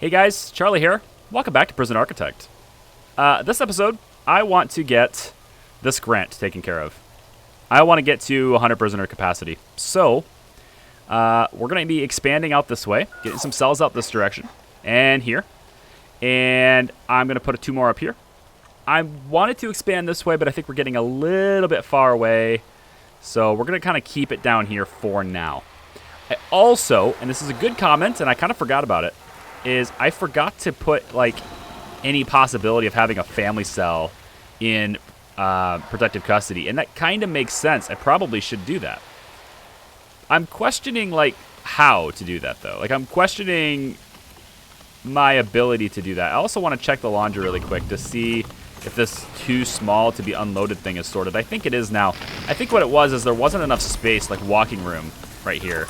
Hey guys, Charlie here. Welcome back to Prison Architect. This episode, I want to get this grant taken care of. I want to get to 100 prisoner capacity. So, we're going to be expanding out this way, getting some cells out this direction, and here. And I'm going to put two more up here. I wanted to expand this way, but I think we're getting a little bit far away. So we're going to kind of keep it down here for now. I also, and this is a good comment, and I kind of forgot about it, is I forgot to put like any possibility of having a family cell in protective custody, and that kind of makes sense. I probably should do that. I'm questioning like how to do that though. Like I'm questioning my ability to do that. I also want to check the laundry really quick to see if this too small to be unloaded thing is sorted. I think it is now. I think what it was is there wasn't enough space, like walking room right here,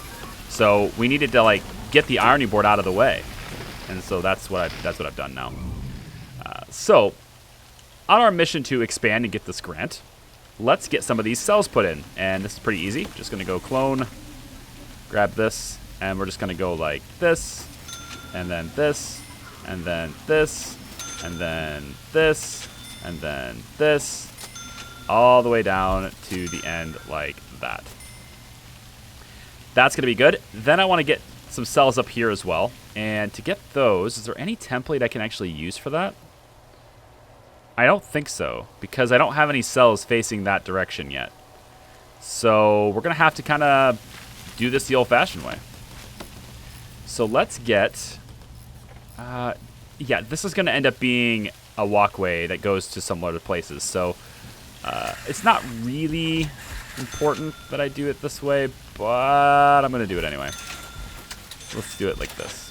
so we needed to like get the ironing board out of the way. And so that's what I've done now. So, on our mission to expand and get this grant, let's get some of these cells put in. And this is pretty easy. Just going to go clone, grab this, and we're just going to go like this, and then this, and then this, and then this, and then this, all the way down to the end like that. That's going to be good. Then I want to get some cells up here as well. And to get those, is there any template I can actually use for that? I don't think so, because I don't have any cells facing that direction yet. So we're going to have to kind of do this the old-fashioned way. So let's get... yeah, this is going to end up being a walkway that goes to some other places. So it's not really important that I do it this way, but I'm going to do it anyway. Let's do it like this.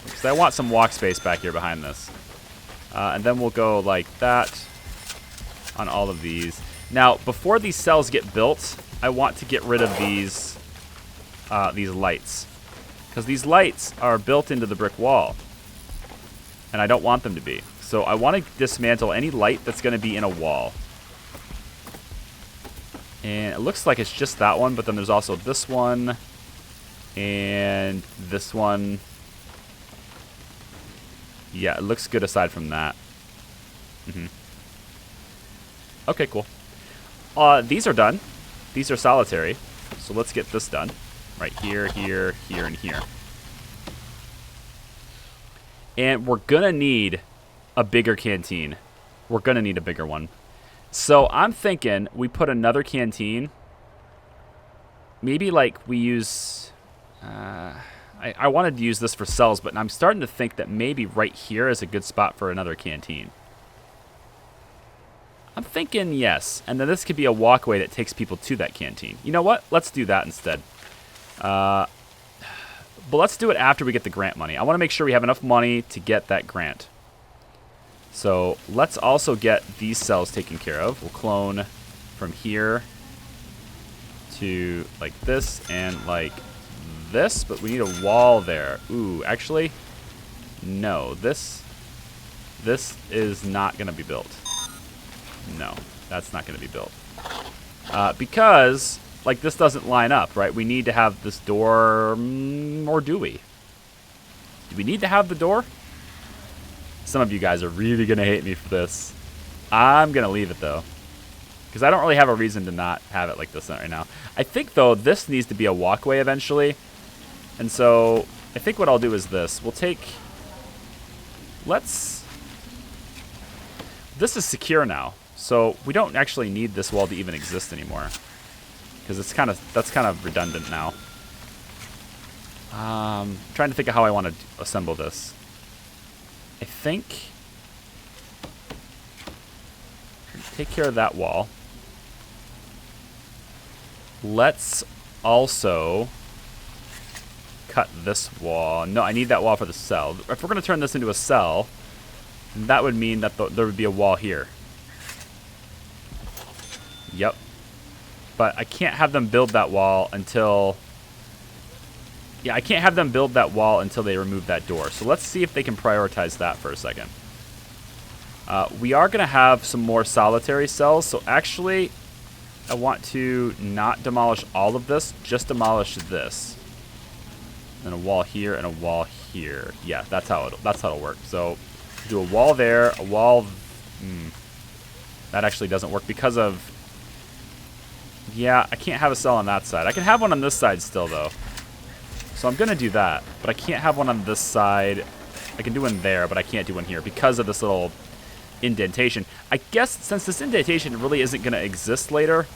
Because I want some walk space back here behind this. And then we'll go like that on all of these. Now, before these cells get built, I want to get rid of these lights. Because these lights are built into the brick wall. And I don't want them to be. So I want to dismantle any light that's going to be in a wall. And it looks like it's just that one, but then there's also this one. And this one. Yeah, it looks good aside from that. Okay, cool. These are done. These are solitary. So let's get this done. Right here, here, here, and here. And we're going to need a bigger canteen. We're going to need a bigger one. So I'm thinking we put another canteen. Maybe like we use... I wanted to use this for cells, but I'm starting to think that maybe right here is a good spot for another canteen. I'm thinking yes, and then this could be a walkway that takes people to that canteen. You know what? Let's do that instead. But let's do it after we get the grant money. I want to make sure we have enough money to get that grant. So let's also get these cells taken care of. We'll clone from here to like this and like this, but we need a wall there. Ooh, actually, no. This is not going to be built. No, that's not going to be built. Because, like, this doesn't line up, right? We need to have this door, or do we? Do we need to have the door? Some of you guys are really going to hate me for this. I'm going to leave it, though. Because I don't really have a reason to not have it like this right now. I think, though, this needs to be a walkway eventually. And so, I think what I'll do is this. We'll take... This is secure now. So, we don't actually need this wall to even exist anymore. Because that's kind of redundant now. Trying to think of how I want to assemble this. I think... Take care of that wall. Let's also... cut this wall. No, I need that wall for the cell. If we're going to turn this into a cell, then that would mean that there would be a wall here. Yep. But I can't have them build that wall until... Yeah, I can't have them build that wall until they remove that door. So let's see if they can prioritize that for a second. We are going to have some more solitary cells. So actually, I want to not demolish all of this, just demolish this. Then a wall here and a wall here. Yeah, that's how it'll work. So do a wall there, a wall. That actually doesn't work because of. Yeah, I can't have a cell on that side. I can have one on this side still though. So I'm gonna do that, but I can't have one on this side. I can do one there, but I can't do one here because of this little indentation. I guess since this indentation really isn't gonna exist later,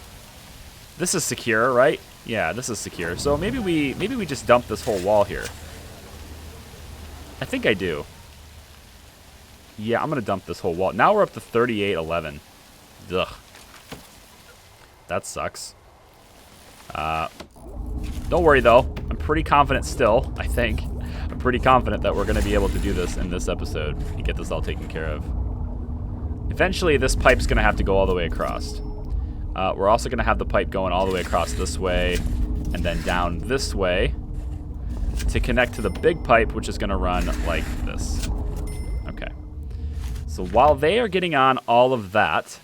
this is secure, right? Yeah, this is secure. So maybe we just dump this whole wall here. I think I do. Yeah, I'm gonna dump this whole wall. Now we're up to 3811. Ugh. That sucks. Don't worry though. I'm pretty confident still, I think. I'm pretty confident that we're gonna be able to do this in this episode and get this all taken care of. Eventually this pipe's gonna have to go all the way across. We're also gonna have the pipe going all the way across this way and then down this way to connect to the big pipe, which is gonna run like this. Okay. So while they are getting on all of that,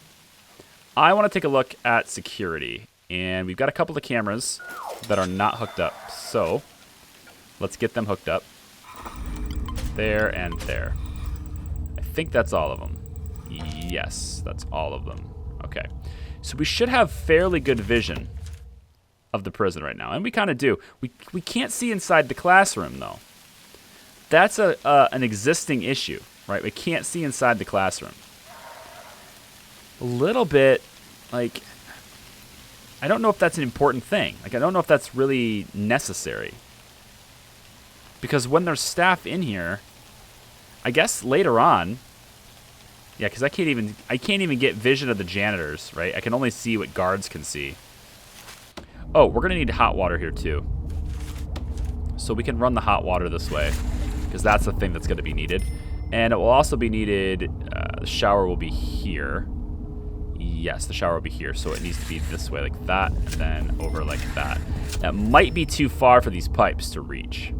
I want to take a look at security. And we've got a couple of cameras that are not hooked up. So let's get them hooked up. There and there. I think that's all of them. Yes, that's all of them. Okay. So we should have fairly good vision of the prison right now. And we kind of do. We can't see inside the classroom, though. That's an existing issue, right? We can't see inside the classroom. A little bit, like, I don't know if that's an important thing. Like, I don't know if that's really necessary. Because when there's staff in here, I guess later on, yeah, because I can't even get vision of the janitors, right? I can only see what guards can see. Oh, we're gonna need hot water here too. So we can run the hot water this way, because that's the thing that's gonna be needed. And it will also be needed, the shower will be here. Yes, the shower will be here, so it needs to be this way like that, and then over like that. That might be too far for these pipes to reach.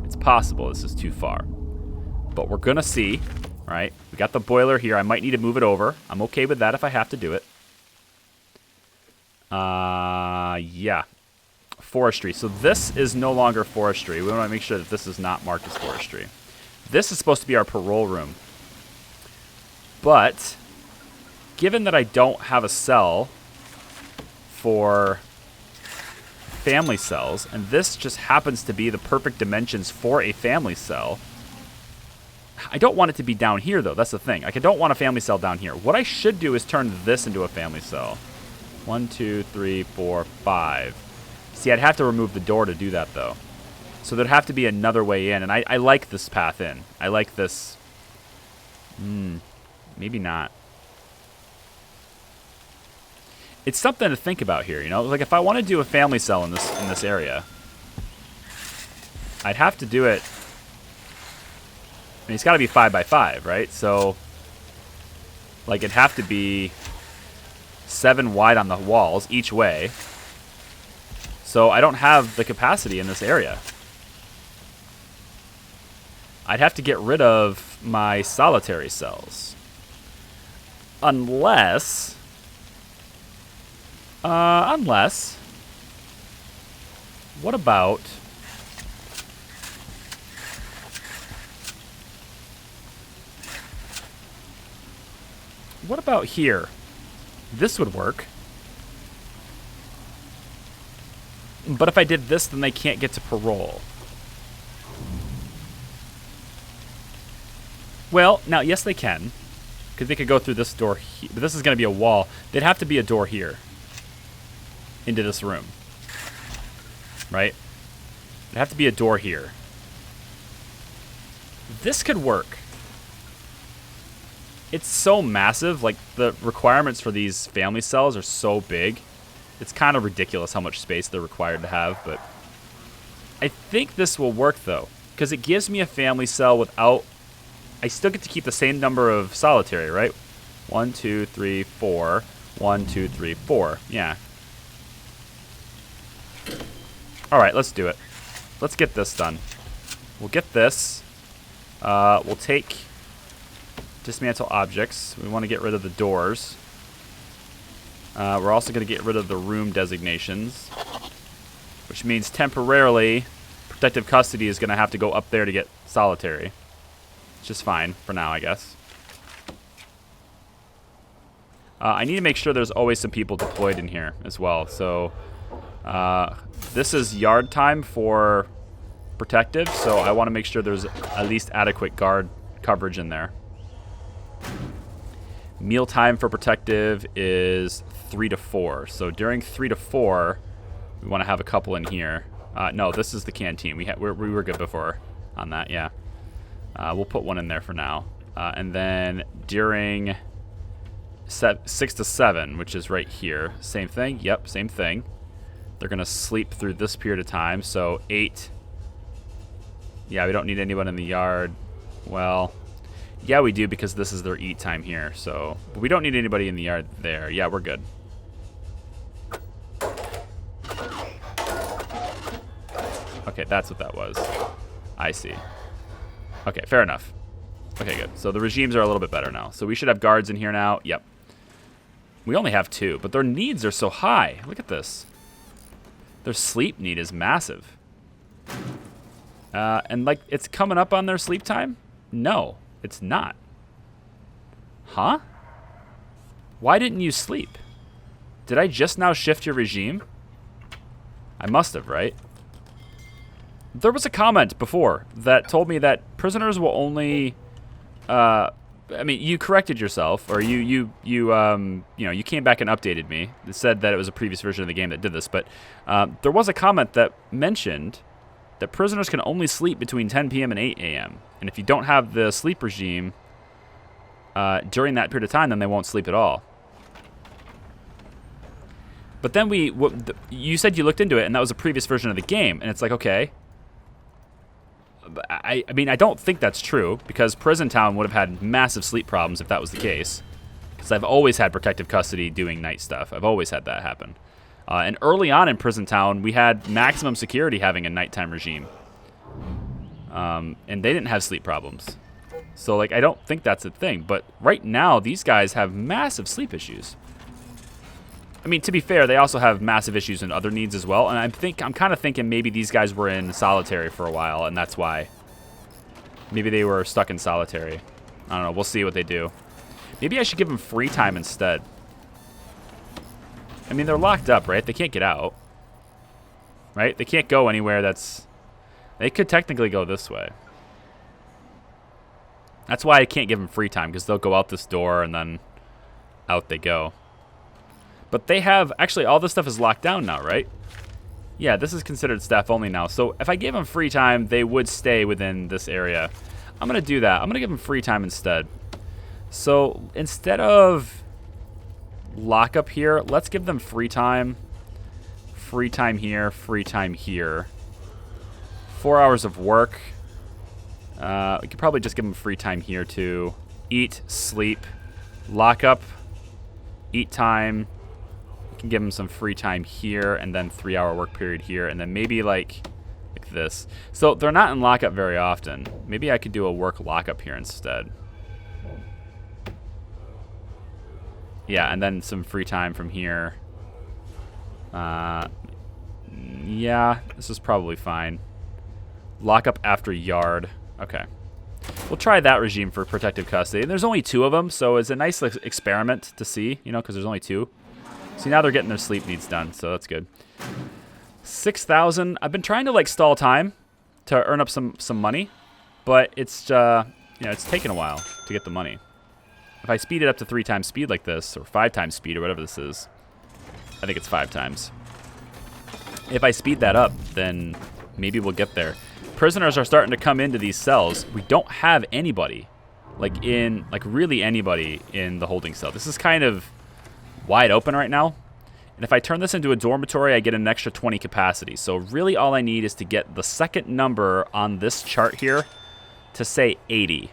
It's possible this is too far. But we're gonna see, right? We got the boiler here. I might need to move it over. I'm okay with that if I have to do it. Yeah. Forestry. So this is no longer forestry. We want to make sure that this is not marked as forestry. This is supposed to be our parole room. But given that I don't have a cell for family cells, and this just happens to be the perfect dimensions for a family cell, I don't want it to be down here, though. That's the thing. Like, I don't want a family cell down here. What I should do is turn this into a family cell. 1, 2, 3, 4, 5. See, I'd have to remove the door to do that, though. So there'd have to be another way in, and I like this path in. I like this. Maybe not. It's something to think about here, you know? Like, if I want to do a family cell in this area, I'd have to do it. I mean, it's got to be 5 by 5, right? So, like, it'd have to be 7 wide on the walls each way. So I don't have the capacity in this area. I'd have to get rid of my solitary cells. Unless... What about... What about here? This would work. But if I did this, then they can't get to parole. Well, now, yes, they can. Because they could go through this door. But this is going to be a wall. There'd have to be a door here. Into this room. Right? There'd have to be a door here. This could work. It's so massive. Like, the requirements for these family cells are so big. It's kind of ridiculous how much space they're required to have, but I think this will work, though, because it gives me a family cell without... I still get to keep the same number of solitary, right? 1, 2, 3, 4. 1, 2, 3, 4. Yeah. All right, let's do it. Let's get this done. We'll get this. We'll take dismantle objects. We want to get rid of the doors. We're also going to get rid of the room designations, which means temporarily protective custody is going to have to go up there to get solitary. It's just fine for now, I guess. I need to make sure there's always some people deployed in here as well. So this is yard time for protective, so I want to make sure there's at least adequate guard coverage in there. Meal time for protective is 3 to 4. So during 3 to 4, we want to have a couple in here. No, this is the canteen. We were good before on that, yeah. We'll put one in there for now. And then during 6 to 7, which is right here, same thing. Yep, same thing. They're going to sleep through this period of time. So 8. Yeah, we don't need anyone in the yard. Well, yeah, we do because this is their eat time here. So, but we don't need anybody in the yard there. Yeah, we're good. Okay, that's what that was. I see. Okay, fair enough. Okay, good. So the regimes are a little bit better now. So we should have guards in here now. Yep. We only have 2, but their needs are so high. Look at this. Their sleep need is massive. And like, it's coming up on their sleep time? No, it's not. Huh? Why didn't you sleep? Did I just now shift your regime? I must have, right? There was a comment before that told me that prisoners will only, I mean, you corrected yourself, or you know, you came back and updated me. It said that it was a previous version of the game that did this, but there was a comment that mentioned that prisoners can only sleep between 10 p.m. and 8 a.m. And if you don't have the sleep regime during that period of time, then they won't sleep at all. But then you said you looked into it, and that was a previous version of the game, and it's like, okay. I mean, I don't think that's true, because Prison Town would have had massive sleep problems if that was the case. Because I've always had protective custody doing night stuff. I've always had that happen. And early on in Prison Town, we had maximum security having a nighttime regime. And they didn't have sleep problems. So, like, I don't think that's a thing. But right now, these guys have massive sleep issues. I mean, to be fair, they also have massive issues and other needs as well. And I'm kind of thinking maybe these guys were in solitary for a while, and that's why. Maybe they were stuck in solitary. I don't know. We'll see what they do. Maybe I should give them free time instead. I mean, they're locked up, right? They can't get out. Right? They can't go anywhere that's... They could technically go this way. That's why I can't give them free time, because they'll go out this door and then out they go. But they have... Actually, all this stuff is locked down now, right? Yeah, this is considered staff only now. So if I gave them free time, they would stay within this area. I'm going to do that. I'm going to give them free time instead. So instead of lockup here, let's give them free time. Free time here, free time here. 4 hours of work. We could probably just give them free time here too. Eat, sleep, lockup, eat time. We can give them some free time here, and then 3-hour work period here, and then maybe like this. So they're not in lockup very often. Maybe I could do a work lockup here instead. Yeah, and then some free time from here. Yeah, this is probably fine. Lockup after yard. Okay. We'll try that regime for protective custody. And there's only 2 of them, so it's a nice experiment to see, you know, because there's only 2. See, now they're getting their sleep needs done, so that's good. 6,000. I've been trying to, like, stall time to earn up some money, but it's, you know, it's taken a while to get the money. If I speed it up to 3 times speed like this, or 5 times speed, or whatever this is, I think it's 5 times. If I speed that up, then maybe we'll get there. Prisoners are starting to come into these cells. We don't have anybody, like really anybody in the holding cell. This is kind of wide open right now. And if I turn this into a dormitory, I get an extra 20 capacity. So really all I need is to get the second number on this chart here to say 80.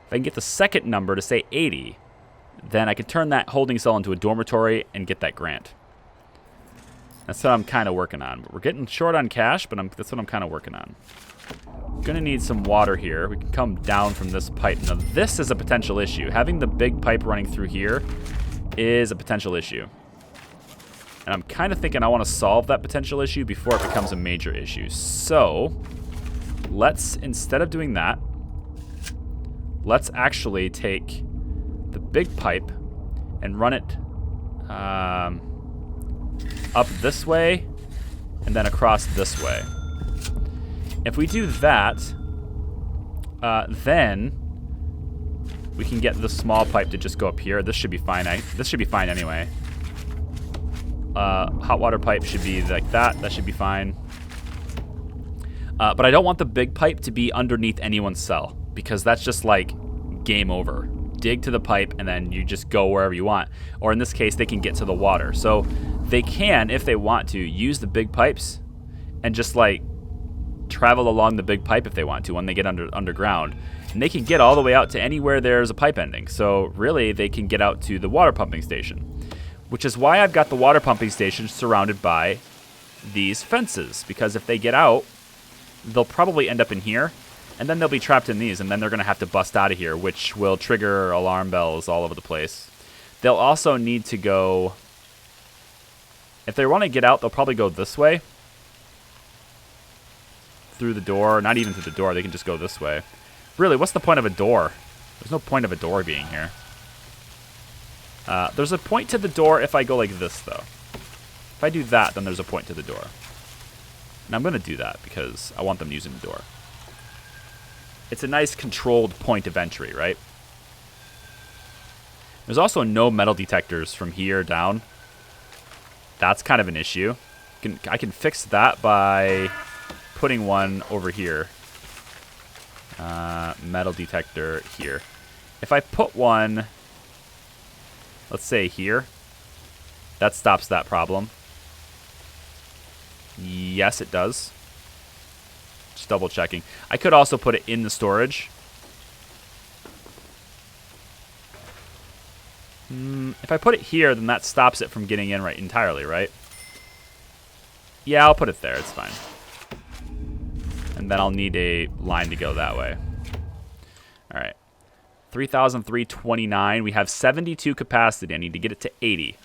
If I can get the second number to say 80, then I can turn that holding cell into a dormitory and get that grant. That's what I'm kind of working on. We're getting short on cash, but that's what I'm kind of working on. Gonna need some water here. We can come down from this pipe. Now this is a potential issue. Having the big pipe running through here is a potential issue. And I'm kind of thinking I want to solve that potential issue before it becomes a major issue. So let's, instead of doing that, let's actually take the big pipe and run it up this way and then across this way. If we do that, then we can get the small pipe to just go up here. This should be fine. This should be fine anyway. Hot water pipe should be like that. That should be fine. But I don't want the big pipe to be underneath anyone's cell, because that's just like game over. Dig to the pipe and then you just go wherever you want. Or in this case, they can get to the water. So they can, if they want to, use the big pipes and just like travel along the big pipe if they want to when they get underground. And they can get all the way out to anywhere there's a pipe ending. So really, they can get out to the water pumping station, which is why I've got the water pumping station surrounded by these fences, because if they get out, they'll probably end up in here, and then they'll be trapped in these, and then they're going to have to bust out of here, which will trigger alarm bells all over the place. They'll also need to go, if they want to get out, they'll probably go this way, through the door. Not even through the door, they can just go this way. Really, what's the point of a door? There's no point of a door being here. There's a point to the door if I go like this, though. If I do that, then there's a point to the door. And I'm going to do that because I want them using the door. It's a nice controlled point of entry, right? There's also no metal detectors from here down. That's kind of an issue. I can fix that by putting one over here. Metal detector here. If I put one, let's say here, that stops that problem. Yes, it does. Just double checking. I could also put it in the storage. If I put it here, then that stops it from getting in right entirely, right? Yeah, I'll put it there. It's fine. And then I'll need a line to go that way. All right. 3,329. We have 72 capacity. I need to get it to 80.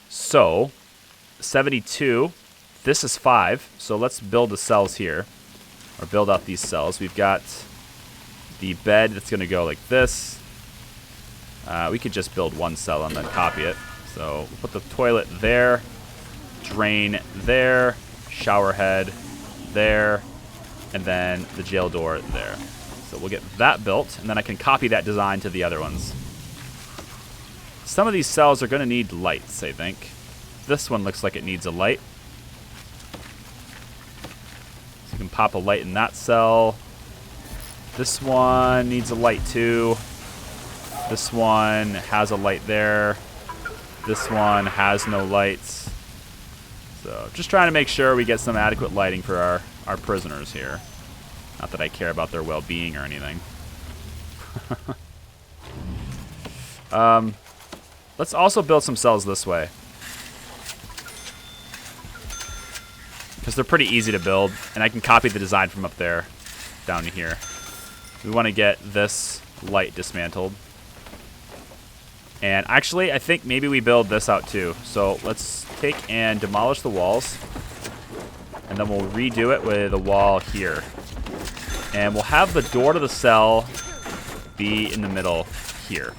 So, 72. This is 5. So let's build the cells here. Or build out these cells. We've got the bed that's going to go like this. We could just build one cell and then copy it. So we'll put the toilet there. Drain there. Shower head there. And then the jail door there. So we'll get that built, and then I can copy that design to the other ones. Some of these cells are going to need lights, I think. This one looks like it needs a light. So you can pop a light in that cell. This one needs a light too. This one has a light there. This one has no lights. So just trying to make sure we get some adequate lighting for our prisoners here. Not that I care about their well-being or anything. Let's also build some cells this way, because they're pretty easy to build, and I can copy the design from up there down to here. We want to get this light dismantled. And actually, I think maybe we build this out too. So let's take and demolish the walls, and then we'll redo it with a wall here. And we'll have the door to the cell be in the middle here.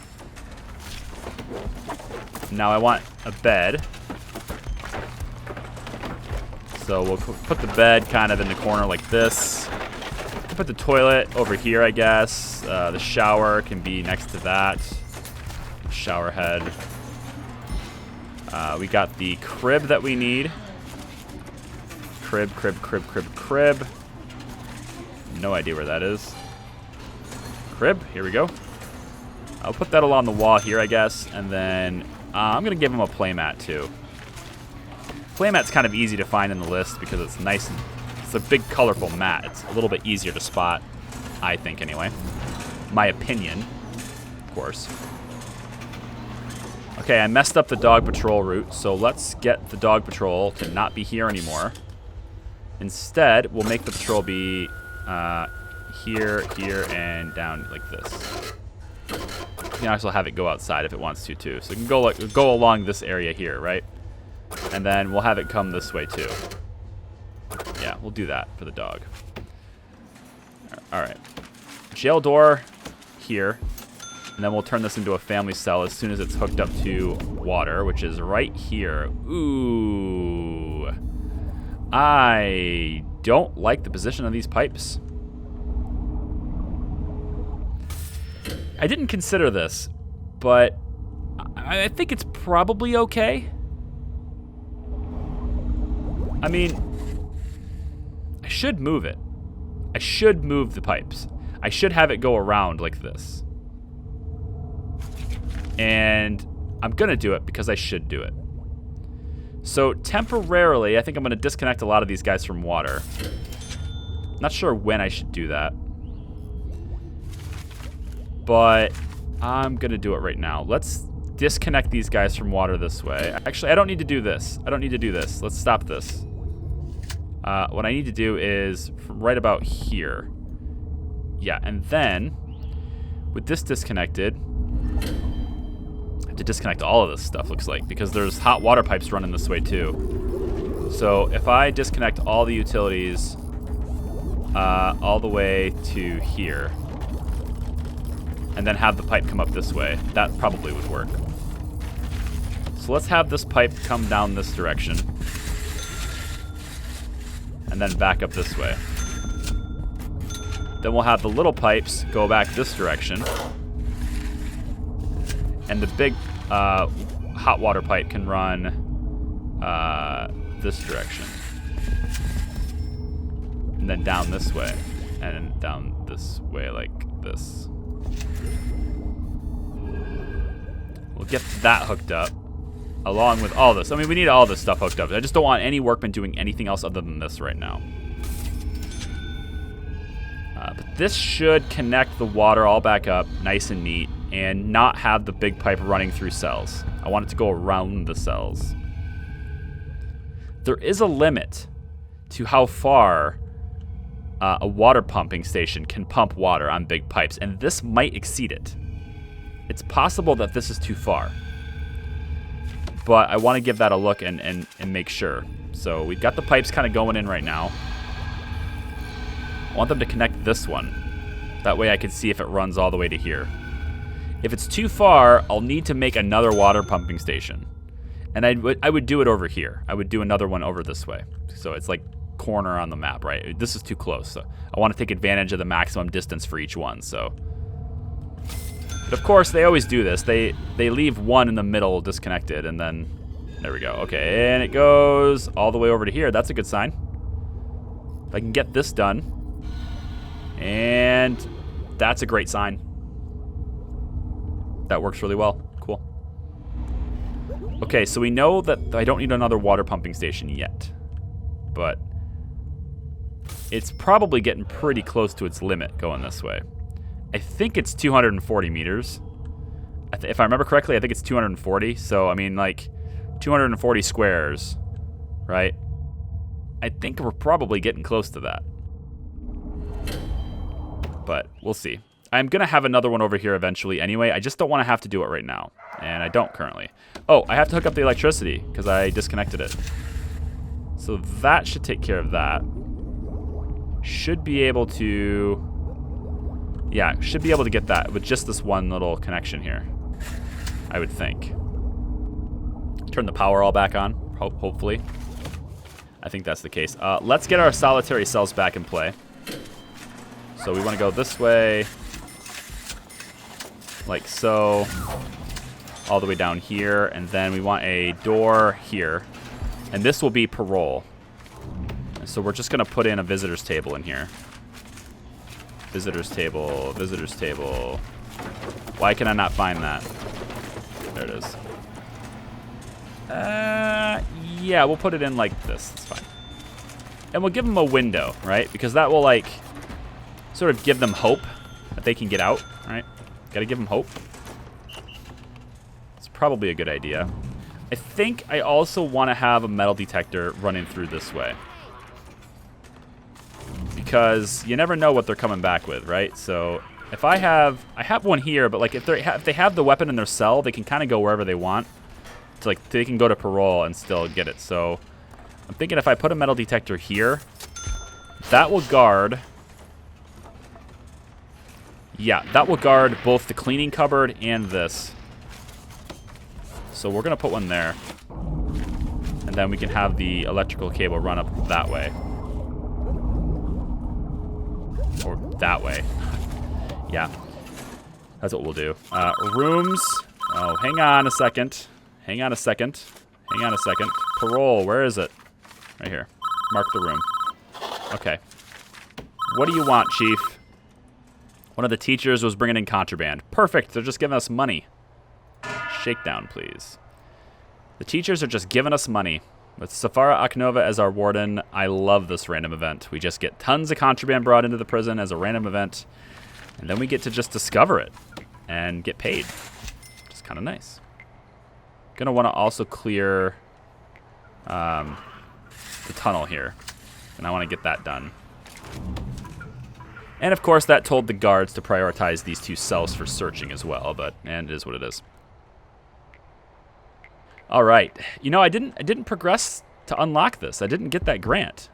Now I want a bed. So we'll put the bed kind of in the corner like this. We'll put the toilet over here, I guess. The shower can be next to that. Shower head. We got the crib that we need. Crib. No idea where that is. Crib, here we go. I'll put that along the wall here, I guess, and then I'm going to give him a playmat too. Playmat's kind of easy to find in the list because it's nice and it's a big colorful mat. It's a little bit easier to spot, I think anyway. My opinion, of course. Okay, I messed up the dog patrol route, so let's get the dog patrol to not be here anymore. Instead, we'll make the patrol be here, and down like this. You can also have it go outside if it wants to too. So it can go along this area here, right? And then we'll have it come this way too. Yeah, we'll do that for the dog. All right. Jail door here. And then we'll turn this into a family cell as soon as it's hooked up to water, which is right here. Ooh. I don't like the position of these pipes. I didn't consider this, but I think it's probably okay. I mean, I should move it. I should move the pipes. I should have it go around like this. And I'm going to do it because I should do it. So temporarily, I think I'm going to disconnect a lot of these guys from water. Not sure when I should do that. But I'm going to do it right now. Let's disconnect these guys from water this way. Actually, I don't need to do this. I don't need to do this. Let's stop this. What I need to do is from right about here. Yeah, and then with this disconnected, I have to disconnect all of this stuff, looks like, because there's hot water pipes running this way too. So if I disconnect all the utilities all the way to here, and then have the pipe come up this way, that probably would work. So let's have this pipe come down this direction, and then back up this way. Then we'll have the little pipes go back this direction, and the big hot water pipe can run this direction, and then down this way, and down this way like this. We'll get that hooked up, along with all this. I mean, we need all this stuff hooked up. I just don't want any workmen doing anything else other than this right now. But this should connect the water all back up nice and neat and not have the big pipe running through cells. I want it to go around the cells. There is a limit to how far a water pumping station can pump water on big pipes, and this might exceed it. It's possible that this is too far, but I want to give that a look and make sure. So we've got the pipes kind of going in right now. I want them to connect this one. That way I can see if it runs all the way to here. If it's too far, I'll need to make another water pumping station. And I would do it over here. I would do another one over this way. So it's like corner on the map, right? This is too close. So I want to take advantage of the maximum distance for each one. So, but of course, they always do this. They leave one in the middle disconnected, and then there we go. Okay, and it goes all the way over to here. That's a good sign. If I can get this done, and that's a great sign. That works really well. Cool. Okay, so we know that I don't need another water pumping station yet, but it's probably getting pretty close to its limit going this way. I think it's 240 meters. If I remember correctly, I think it's 240. So, I mean, like 240 squares, right? I think we're probably getting close to that. But we'll see. I'm going to have another one over here eventually anyway. I just don't want to have to do it right now. And I don't currently. Oh, I have to hook up the electricity because I disconnected it. So that should take care of that. Should be able to... Yeah, should be able to get that with just this one little connection here, I would think. Turn the power all back on, hopefully. I think that's the case. Let's get our solitary cells back in play. So we want to go this way, like so, all the way down here, and then we want a door here, and this will be parole. So we're just going to put in a visitor's table in here. Visitors table, visitors table. Why can I not find that? There it is. Yeah, we'll put it in like this. It's fine. And we'll give them a window, right? Because that will like sort of give them hope that they can get out, right? Gotta give them hope. It's probably a good idea. I think I also want to have a metal detector running through this way. Because you never know what they're coming back with, right? So if I have one here, but like if they have the weapon in their cell, they can kind of go wherever they want. like they can go to parole and still get it. So I'm thinking if I put a metal detector here, that will guard. Yeah, that will guard both the cleaning cupboard and this. So we're gonna put one there, and then we can have the electrical cable run up that way, or that way. Yeah, that's what we'll do. Rooms. Oh, hang on a second. Hang on a second. Hang on a second. Parole, where is it? Right here. Mark the room. Okay. What do you want, Chief? One of the teachers was bringing in contraband. Perfect. They're just giving us money. Shakedown, please. The teachers are just giving us money. With Safara Aknova as our warden, I love this random event. We just get tons of contraband brought into the prison as a random event, and then we get to just discover it and get paid. Which is kind of nice. Gonna want to also clear the tunnel here, and I want to get that done. And of course, that told the guards to prioritize these 2 cells for searching as well, and it is what it is. All right, you know, I didn't progress to unlock this. I didn't get that grant,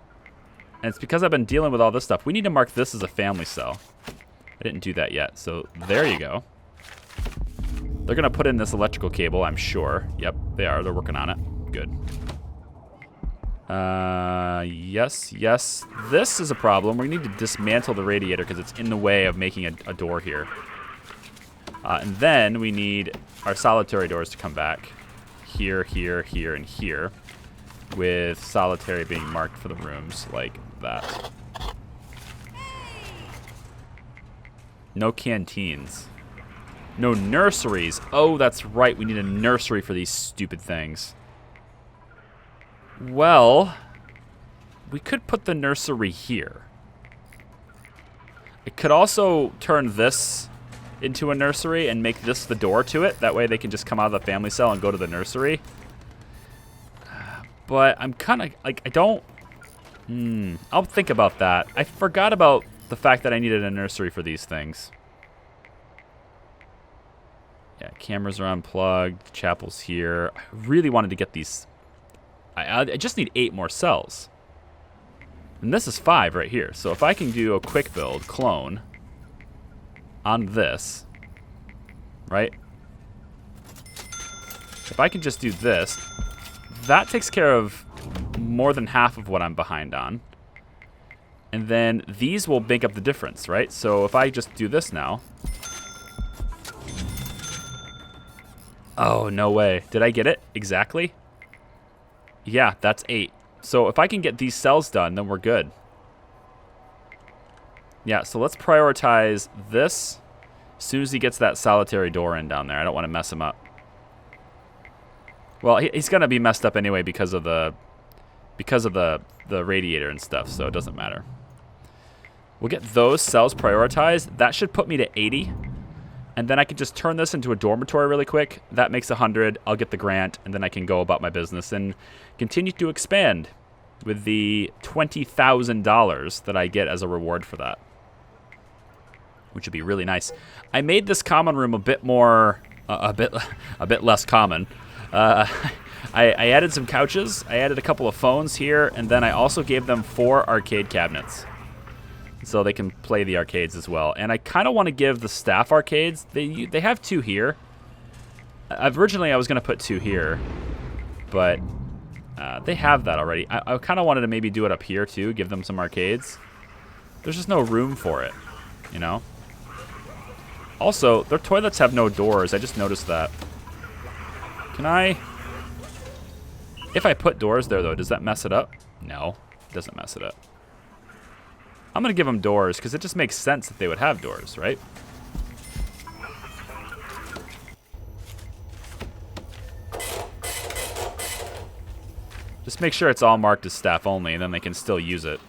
and it's because I've been dealing with all this stuff. We need to mark this as a family cell. I didn't do that yet, so there you go. They're gonna put in this electrical cable, I'm sure. Yep, they are. They're working on it. Good. Yes, yes. This is a problem. We need to dismantle the radiator because it's in the way of making a door here. And then we need our solitary doors to come back. Here, here, here, and here. With solitary being marked for the rooms like that. No canteens. No nurseries. Oh, that's right. We need a nursery for these stupid things. Well, we could put the nursery here. It could also turn this into a nursery and make this the door to it. That way they can just come out of the family cell and go to the nursery. But I'm kind of, like, I don't... I'll think about that. I forgot about the fact that I needed a nursery for these things. Yeah, cameras are unplugged. Chapel's here. I really wanted to get these... I just need 8 more cells. And this is 5 right here. So if I can do a quick build, clone, on this, right? If I can just do this, that takes care of more than half of what I'm behind on. And then these will make up the difference, right? So if I just do this now... Oh, no way. Did I get it exactly? Yeah, that's 8. So if I can get these cells done, then we're good. Yeah, so let's prioritize this as soon as he gets that solitary door in down there. I don't want to mess him up. Well, he's going to be messed up anyway because of the radiator and stuff, so it doesn't matter. We'll get those cells prioritized. That should put me to 80. And then I can just turn this into a dormitory really quick. That makes 100. I'll get the grant, and then I can go about my business and continue to expand with the $20,000 that I get as a reward for that, which would be really nice. I made this common room a bit more, a bit less common. I added some couches. I added a couple of phones here, and then I also gave them 4 arcade cabinets, so they can play the arcades as well. And I kind of want to give the staff arcades. They have 2 here. Originally, I was going to put 2 here, but they have that already. I kind of wanted to maybe do it up here too, give them some arcades. There's just no room for it, you know? Also, their toilets have no doors. I just noticed that. Can I... If I put doors there, though, does that mess it up? No, it doesn't mess it up. I'm going to give them doors because it just makes sense that they would have doors, right? Just make sure it's all marked as staff only, and then they can still use it.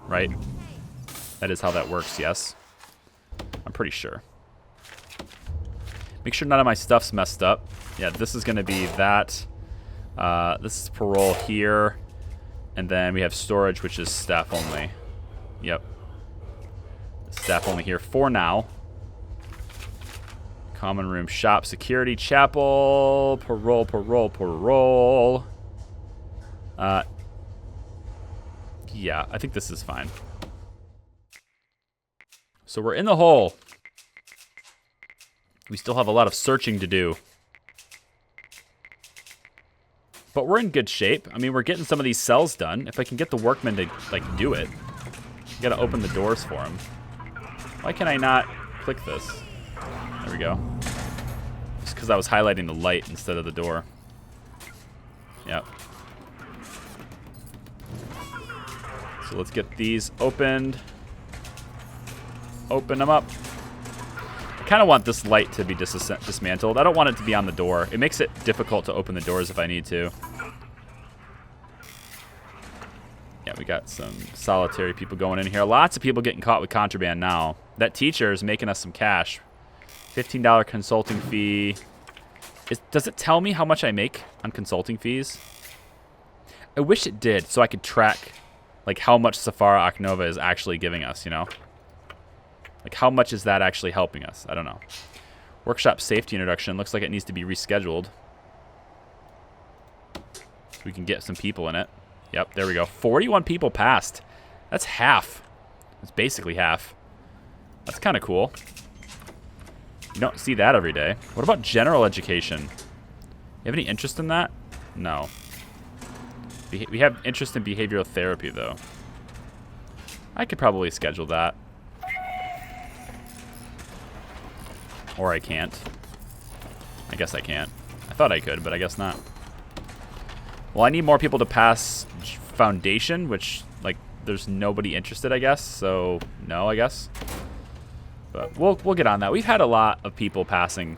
Right? That is how that works, yes? I'm pretty sure. Make sure none of my stuff's messed up. Yeah, this is going to be that. This is parole here. And then we have storage, which is staff only. Yep. Staff only here for now. Common room, shop, security, chapel, parole, parole, parole. Yeah, I think this is fine. So we're in the hole. We still have a lot of searching to do. But we're in good shape. I mean, we're getting some of these cells done. If I can get the workmen to, like, do it. You gotta open the doors for them. Why can I not click this? There we go. Just because I was highlighting the light instead of the door. Yep. So let's get these opened. Open them up. I kind of want this light to be dismantled. I don't want it to be on the door. It makes it difficult to open the doors if I need to. Yeah, we got some solitary people going in here. Lots of people getting caught with contraband now. That teacher is making us some cash. $15 consulting fee. Does it tell me how much I make on consulting fees? I wish it did, so I could track like how much Safara Aknova is actually giving us, you know? Like, how much is that actually helping us? I don't know. Workshop safety introduction. Looks like it needs to be rescheduled. So we can get some people in it. Yep, there we go. 41 people passed. That's half. That's basically half. That's kind of cool. You don't see that every day. What about general education? You have any interest in that? No. We have interest in behavioral therapy, though. I could probably schedule that. Or I can't. I guess I can't. I thought I could, but I guess not. Well, I need more people to pass foundation, which, like, there's nobody interested, I guess. So, no, I guess. But we'll get on that. We've had a lot of people passing.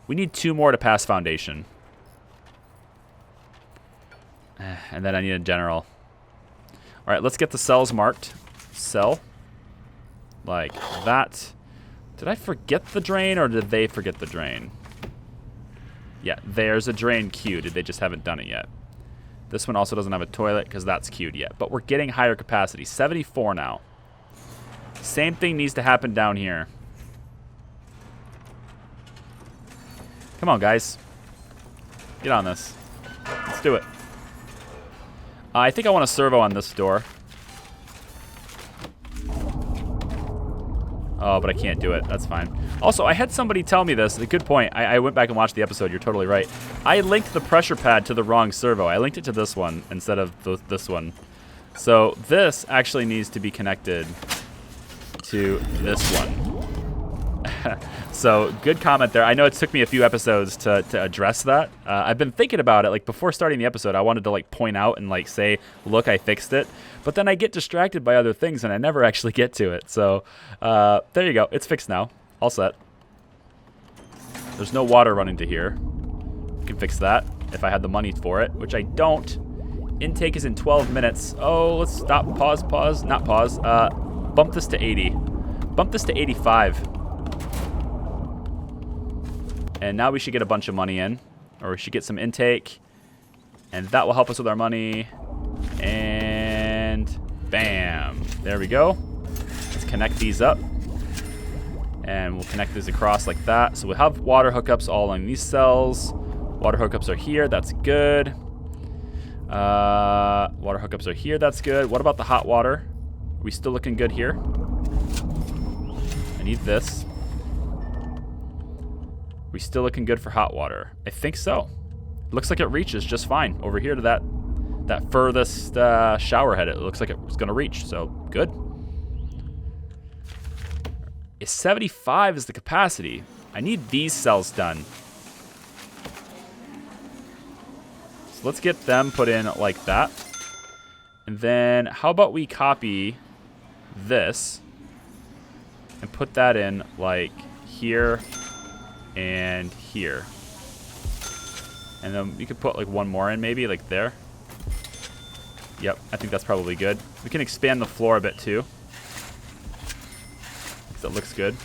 We need 2 more to pass foundation. And then I need a general. All right, let's get the cells marked. Cell. Like that. Did I forget the drain, or did they forget the drain? Yeah, there's a drain queued. They just haven't done it yet. This one also doesn't have a toilet because that's queued yet. But we're getting higher capacity. 74 now. Same thing needs to happen down here. Come on, guys. Get on this. Let's do it. I think I want a servo on this door. Oh, but I can't do it. That's fine. Also, I had somebody tell me this. A good point. I went back and watched the episode. You're totally right. I linked the pressure pad to the wrong servo. I linked it to this one instead of this one. So this actually needs to be connected to this one. So good comment there. I know it took me a few episodes to address that. I've been thinking about it. Like, before starting the episode, I wanted to, like, point out and, like, say, look, I fixed it. But then I get distracted by other things and I never actually get to it. So there you go. It's fixed now. All set. There's no water running to here. We can fix that if I had the money for it, which I don't. Intake is in 12 minutes. Oh, let's stop. Pause. Not pause. Bump this to 80. Bump this to 85. And now we should get a bunch of money in. Or we should get some intake. And that will help us with our money. And bam. There we go. Let's connect these up. And we'll connect these across like that. So we'll have water hookups all on these cells. Water hookups are here. That's good. Water hookups are here. That's good. What about the hot water? Are we still looking good here? I need this. We still looking good for hot water? I think so. Looks like it reaches just fine over here to that furthest shower head. It looks like it was going to reach, so good. 75 is the capacity. I need these cells done. So let's get them put in like that. And then how about we copy this and put that in like here and here. And then we could put like one more in maybe, like there. Yep, I think that's probably good. We can expand the floor a bit too. That looks good.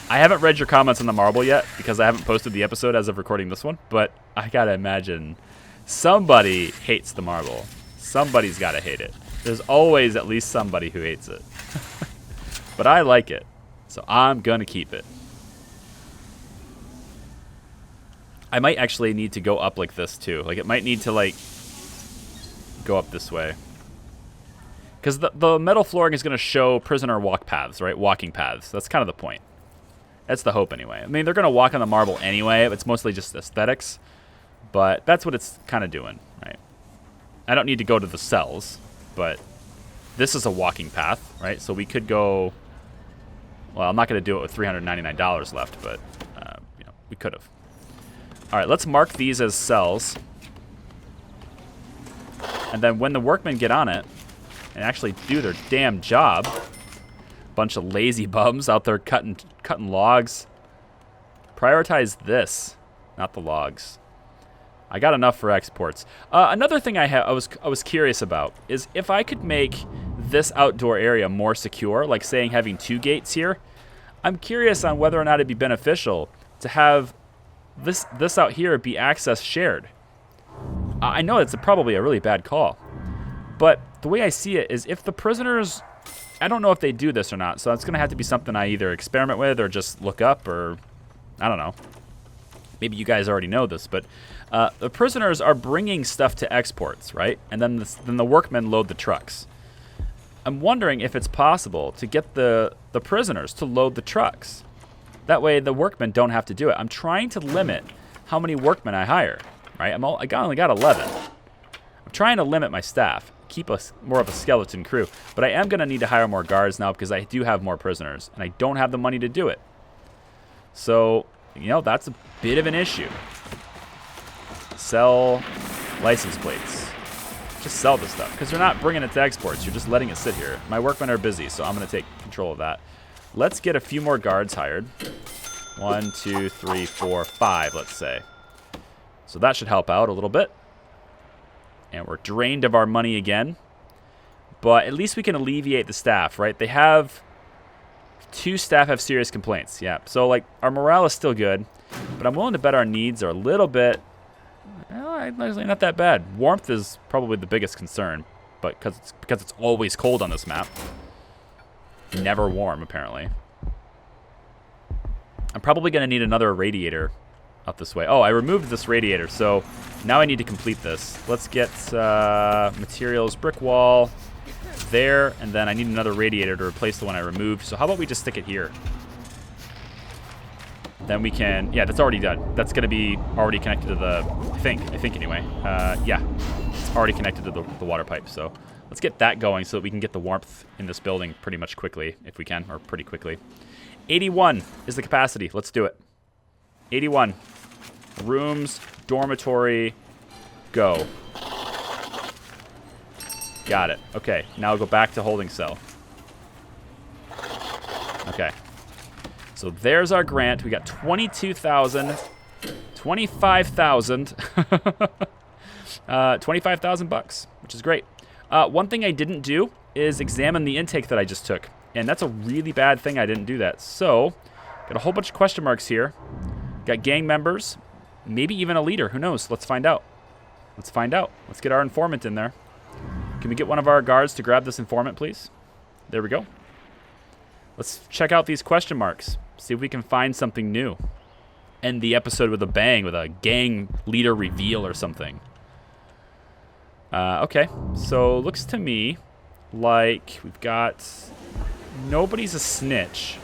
I haven't read your comments on the marble yet because I haven't posted the episode as of recording this one, but I gotta imagine somebody hates the marble. Somebody's gotta hate it. There's always at least somebody who hates it. But I like it, so I'm gonna keep it. I might actually need to go up like this too. Like it might need to like go up this way. Because the metal flooring is going to show prisoner walk paths, right? Walking paths. That's kind of the point. That's the hope anyway. I mean, they're going to walk on the marble anyway. It's mostly just aesthetics. But that's what it's kind of doing, right? I don't need to go to the cells, but this is a walking path, right? So we could go... Well, I'm not going to do it with $399 left, but you know, we could have. All right, let's mark these as cells. And then when the workmen get on it and actually do their damn job, bunch of lazy bums out there cutting logs, prioritize this, not the logs. I got enough for exports. Another thing I was curious about is if I could make this outdoor area more secure, like saying having 2 gates here. I'm curious on whether or not it'd be beneficial to have this out here be access shared. I know it's probably a really bad call, but the way I see it is if the prisoners, I don't know if they do this or not, so it's going to have to be something I either experiment with or just look up, or I don't know. Maybe you guys already know this, but the prisoners are bringing stuff to exports, right? And then the workmen load the trucks. I'm wondering if it's possible to get the prisoners to load the trucks. That way the workmen don't have to do it. I'm trying to limit how many workmen I hire, right? I only got 11. I'm trying to limit my staff, keep more of a skeleton crew. But I am going to need to hire more guards now because I do have more prisoners, and I don't have the money to do it. So, you know, that's a bit of an issue. Sell license plates. Just sell this stuff, because they're not bringing it to exports. You're just letting it sit here. My workmen are busy, so I'm going to take control of that. Let's get a few more guards hired. 1, 2, 3, 4, 5, let's say. So that should help out a little bit. And we're drained of our money again. But at least we can alleviate the staff, right? They have... 2 staff have serious complaints, yeah. So, like, our morale is still good, but I'm willing to bet our needs are a little bit... Well, actually not that bad. Warmth is probably the biggest concern, but because it's always cold on this map. Never warm, apparently. I'm probably going to need another radiator up this way. Oh, I removed this radiator, so now I need to complete this. Let's get materials, brick wall, there, and then I need another radiator to replace the one I removed. So how about we just stick it here? Then we can, yeah, that's already done. That's going to be already connected to the, I think anyway. Yeah, it's already connected to the water pipe. So let's get that going so that we can get the warmth in this building pretty much quickly, if we can, or pretty quickly. 81 is the capacity. Let's do it. 81. Rooms, dormitory, go. Got it. Okay, now I'll go back to holding cell. Okay. So there's our grant. We got 22,000, 25,000, 25,000 bucks, which is great. One thing I didn't do is examine the intake that I just took, and that's a really bad thing. I didn't do that. So, got a whole bunch of question marks here. Got gang members, maybe even a leader. Who knows? Let's find out. Let's find out. Let's get our informant in there. Can we get one of our guards to grab this informant, please? There we go. Let's check out these question marks. See if we can find something new. End the episode with a bang, with a gang leader reveal or something. Okay, so looks to me like we've got... Nobody's a snitch.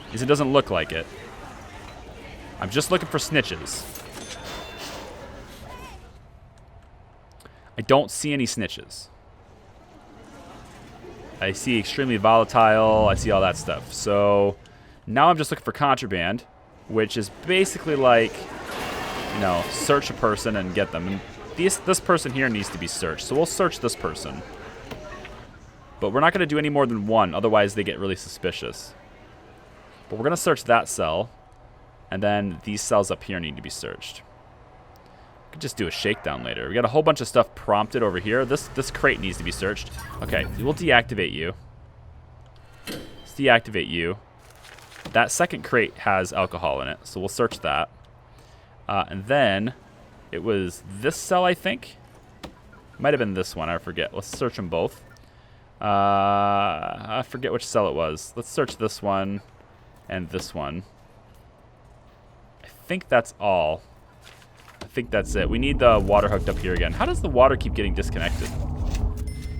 At least it doesn't look like it. I'm just looking for snitches. I don't see any snitches. I see extremely volatile. I see all that stuff. So now I'm just looking for contraband, which is basically like, you know, search a person and get them. And this person here needs to be searched. So we'll search this person. But we're not going to do any more than one. Otherwise, they get really suspicious. But we're going to search that cell. And then these cells up here need to be searched. We could just do a shakedown later. We got a whole bunch of stuff prompted over here. This crate needs to be searched. Okay, we'll deactivate you. Let's deactivate you. That second crate has alcohol in it, so we'll search that. And then it was this cell, I think. Might have been this one, I forget. Let's search them both. I forget which cell it was. Let's search this one and this one. I think that's all. I think that's it. We need the water hooked up here again. How does the water keep getting disconnected?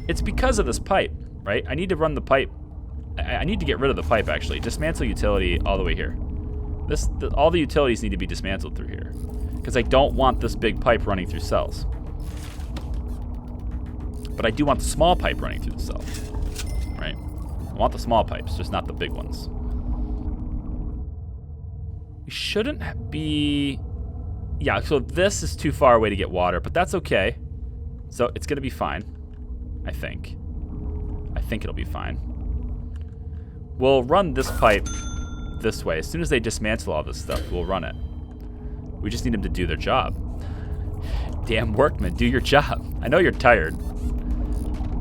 It's because of this pipe, right? I need to run the pipe. I need to get rid of the pipe, actually. Dismantle utility all the way here. All the utilities need to be dismantled through here, because I don't want this big pipe running through cells. But I do want the small pipe running through the cells, right? I want the small pipes, just not the big ones. We shouldn't be... Yeah, so this is too far away to get water, but that's okay. So it's going to be fine, I think. I think it'll be fine. We'll run this pipe this way. As soon as they dismantle all this stuff, we'll run it. We just need them to do their job. Damn workmen, do your job. I know you're tired,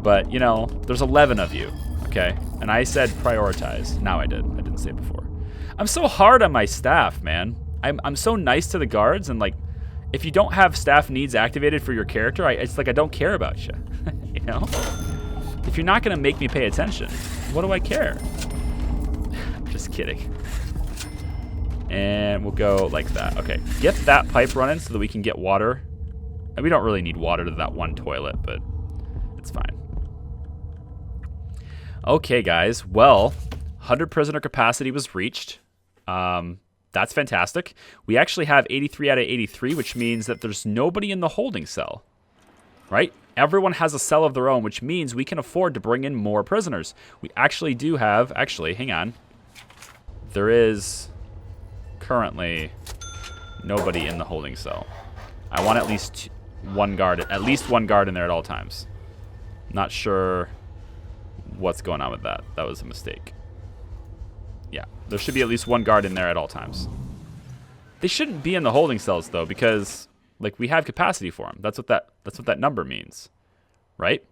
but, you know, there's 11 of you, okay? And I said prioritize. Now I did. I didn't say it before. I'm so hard on my staff, man. I'm so nice to the guards, and, like, if you don't have staff needs activated for your character, it's like I don't care about you, you know? If you're not going to make me pay attention, what do I care? Just kidding. And we'll go like that. Okay, get that pipe running so that we can get water. And we don't really need water to that one toilet, but it's fine. Okay, guys. Well, 100 prisoner capacity was reached. That's fantastic. We actually have 83 out of 83, which means that there's nobody in the holding cell, right? Everyone has a cell of their own, which means we can afford to bring in more prisoners. We actually do have, actually, hang on. There is currently nobody in the holding cell. I want at least one guard in there at all times. Not sure what's going on with that. That was a mistake. Yeah, there should be at least one guard in there at all times. They shouldn't be in the holding cells though, because like we have capacity for them. That's what that number means, right?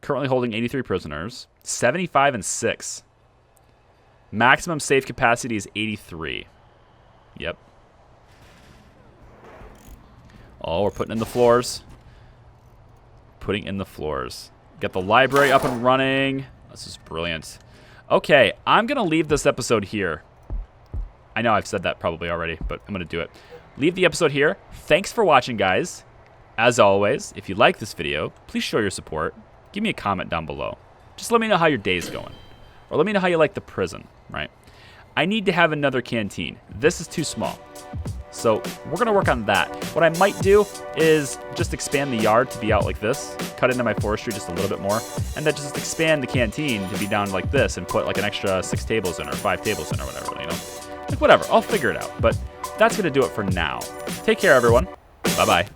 Currently holding 83 prisoners, 75 and 6. Maximum safe capacity is 83. Yep. Oh, we're putting in the floors. Putting in the floors. Get the library up and running. This is brilliant. Okay, I'm going to leave this episode here. I know I've said that probably already, but I'm going to do it. Leave the episode here. Thanks for watching, guys. As always, if you like this video, please show your support. Give me a comment down below. Just let me know how your day's going. Or let me know how you like the prison, right? I need to have another canteen. This is too small. So we're going to work on that. What I might do is just expand the yard to be out like this, cut into my forestry just a little bit more, and then just expand the canteen to be down like this and put like an extra 6 tables in or 5 tables in or whatever, you know? Like whatever, I'll figure it out. But that's going to do it for now. Take care, everyone. Bye-bye.